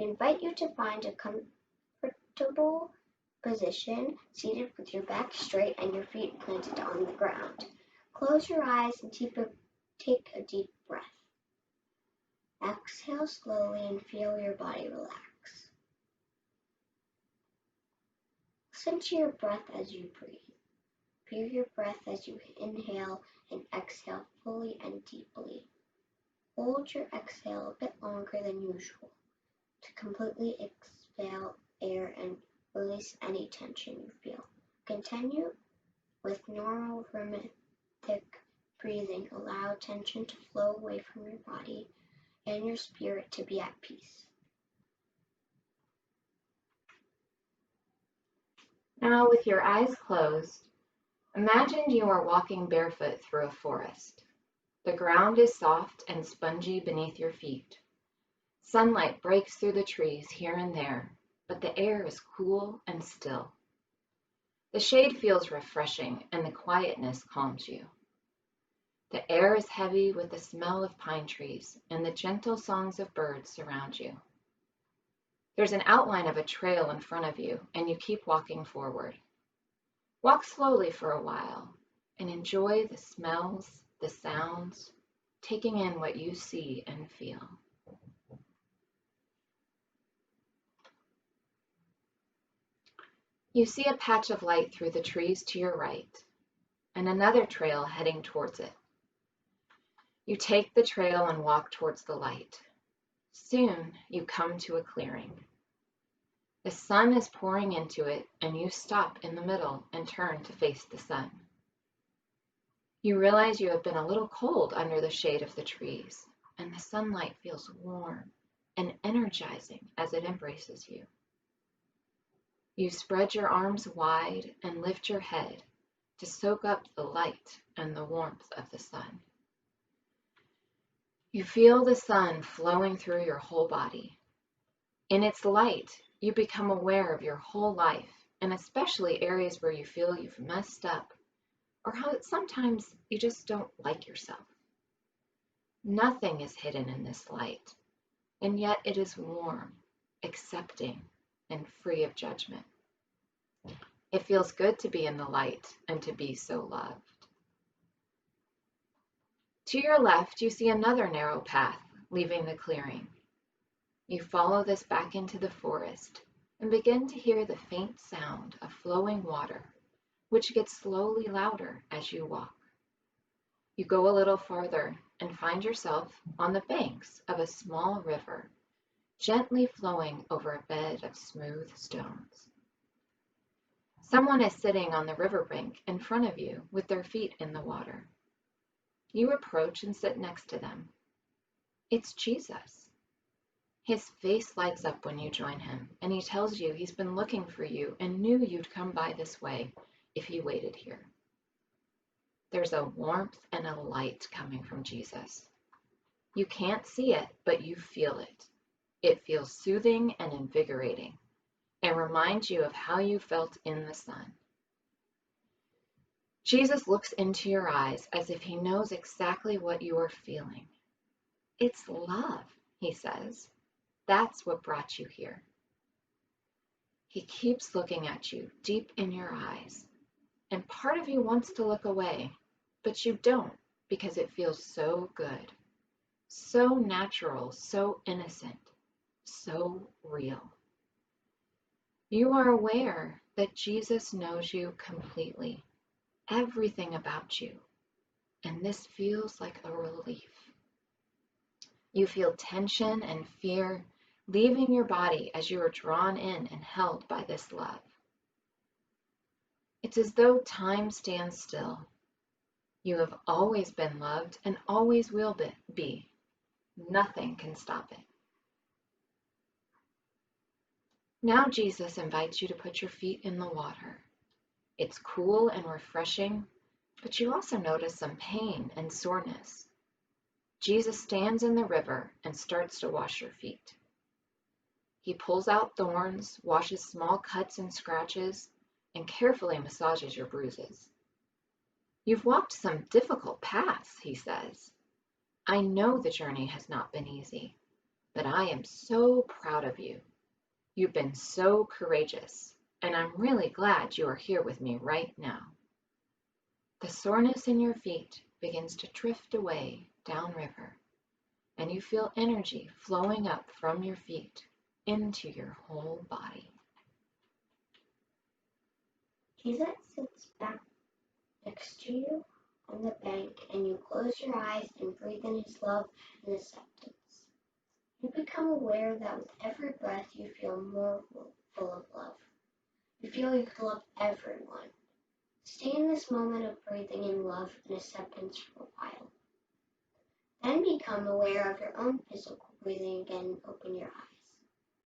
We invite you to find a comfortable position, seated with your back straight and your feet planted on the ground. Close your eyes and take a deep breath. Exhale slowly and feel your body relax. Listen to your breath as you breathe. Feel your breath as you inhale and exhale fully and deeply. Hold your exhale a bit longer than usual to completely expel air and release any tension you feel. Continue with normal rhythmic breathing. Allow tension to flow away from your body and your spirit to be at peace. Now, with your eyes closed, imagine you are walking barefoot through a forest. The ground is soft and spongy beneath your feet. Sunlight breaks through the trees here and there, but the air is cool and still. The shade feels refreshing and the quietness calms you. The air is heavy with the smell of pine trees and the gentle songs of birds surround you. There's an outline of a trail in front of you, and you keep walking forward. Walk slowly for a while and enjoy the smells, the sounds, taking in what you see and feel. You see a patch of light through the trees to your right, and another trail heading towards it. You take the trail and walk towards the light. Soon you come to a clearing. The sun is pouring into it, and you stop in the middle and turn to face the sun. You realize you have been a little cold under the shade of the trees, and the sunlight feels warm and energizing as it embraces you. You spread your arms wide and lift your head to soak up the light and the warmth of the sun. You feel the sun flowing through your whole body. In its light, you become aware of your whole life, and especially areas where you feel you've messed up, or how sometimes you just don't like yourself. Nothing is hidden in this light, and yet it is warm, accepting, and free of judgment. It feels good to be in the light and to be so loved. To your left, you see another narrow path leaving the clearing. You follow this back into the forest and begin to hear the faint sound of flowing water, which gets slowly louder as you walk. You go a little farther and find yourself on the banks of a small river, gently flowing over a bed of smooth stones. Someone is sitting on the riverbank in front of you with their feet in the water. You approach and sit next to them. It's Jesus. His face lights up when you join him, and he tells you he's been looking for you and knew you'd come by this way if you waited here. There's a warmth and a light coming from Jesus. You can't see it, but you feel it. It feels soothing and invigorating, and reminds you of how you felt in the sun. Jesus looks into your eyes as if he knows exactly what you are feeling. It's love, he says. That's what brought you here. He keeps looking at you deep in your eyes, and part of you wants to look away, but you don't because it feels so good, so natural, so innocent, so real. You are aware that Jesus knows you completely, everything about you, and this feels like a relief. You feel tension and fear leaving your body as you are drawn in and held by this love. It's as though time stands still. You have always been loved and always will be. Nothing can stop it. Now Jesus invites you to put your feet in the water. It's cool and refreshing, but you also notice some pain and soreness. Jesus stands in the river and starts to wash your feet. He pulls out thorns, washes small cuts and scratches, and carefully massages your bruises. You've walked some difficult paths, he says. I know the journey has not been easy, that I am so proud of you. You've been so courageous, and I'm really glad you are here with me right now. The soreness in your feet begins to drift away downriver, and you feel energy flowing up from your feet into your whole body. Jesus sits back next to you on the bank, and you close your eyes and breathe in his love and acceptance. You become aware that with every breath you feel more full of love. You feel you can love everyone. Stay in this moment of breathing in love and acceptance for a while. Then become aware of your own physical breathing again and open your eyes.